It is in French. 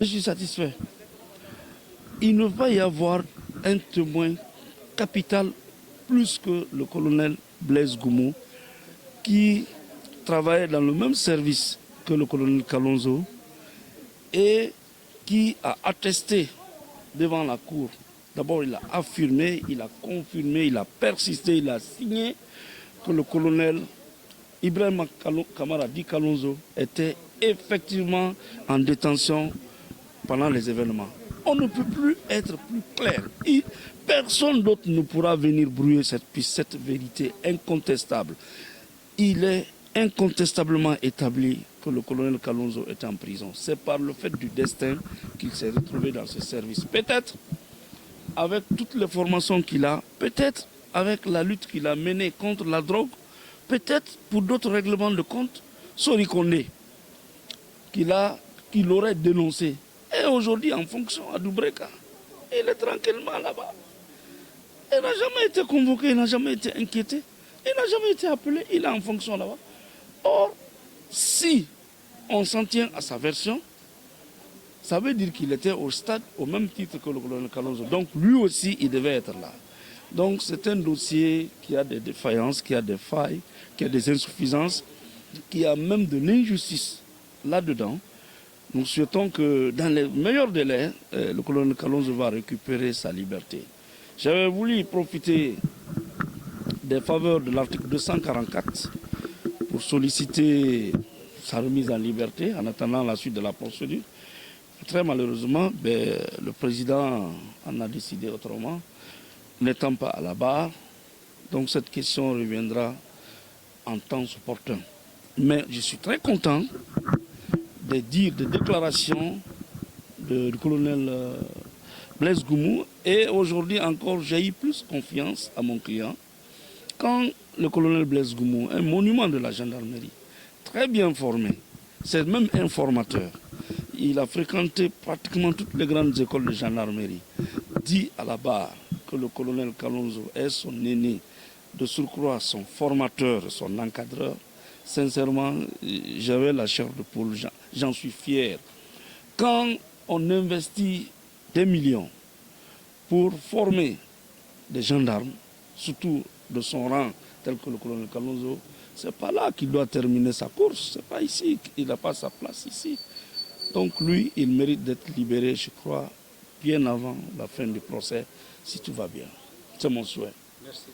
Je suis satisfait. Il ne va y avoir un témoin capital plus que le colonel Blaise Goumou qui travaillait dans le même service que le colonel Kalonzo et qui a attesté devant la cour. D'abord, il a affirmé, il a confirmé, il a persisté, il a signé que le colonel Ibrahim Kamara Di Kalonzo était effectivement en détention pendant les événements. On ne peut plus être plus clair. Personne d'autre ne pourra venir brouiller cette vérité incontestable. Il est incontestablement établi que le colonel Kalonzo est en prison. C'est par le fait du destin qu'il s'est retrouvé dans ce service. Peut-être avec toutes les formations qu'il a, peut-être avec la lutte qu'il a menée contre la drogue, peut-être pour d'autres règlements de compte, Sori Kondé, qu'il aurait dénoncé. Et aujourd'hui, en fonction à Doubreka, il est tranquillement là-bas. Il n'a jamais été convoqué, il n'a jamais été inquiété, il n'a jamais été appelé, il est en fonction là-bas. Or, si on s'en tient à sa version, ça veut dire qu'il était au stade au même titre que le colonel Kalonzo. Donc lui aussi, il devait être là. Donc c'est un dossier qui a des défaillances, qui a des failles, qui a des insuffisances, qui a même de l'injustice là-dedans. Nous souhaitons que dans les meilleurs délais, le colonel Kalonzo va récupérer sa liberté. J'avais voulu profiter des faveurs de l'article 244 pour solliciter sa remise en liberté en attendant la suite de la procédure. Très malheureusement, le président en a décidé autrement, n'étant pas à la barre. Donc cette question reviendra en temps opportun. Mais je suis très content des déclarations du colonel Blaise Goumou. Et aujourd'hui encore, j'ai eu plus confiance à mon client quand le colonel Blaise Goumou, un monument de la gendarmerie, très bien formé, c'est même un formateur. Il a fréquenté pratiquement toutes les grandes écoles de gendarmerie. Dit à la barre que le colonel Kalonzo est son aîné, de surcroît son formateur, son encadreur. Sincèrement, j'avais la chair de poule, j'en suis fier. Quand on investit des millions pour former des gendarmes, surtout de son rang, tel que le colonel Kalonzo, c'est pas là qu'il doit terminer sa course, c'est pas ici, il n'a pas sa place ici. Donc lui, il mérite d'être libéré, je crois, bien avant la fin du procès, si tout va bien. C'est mon souhait. Merci.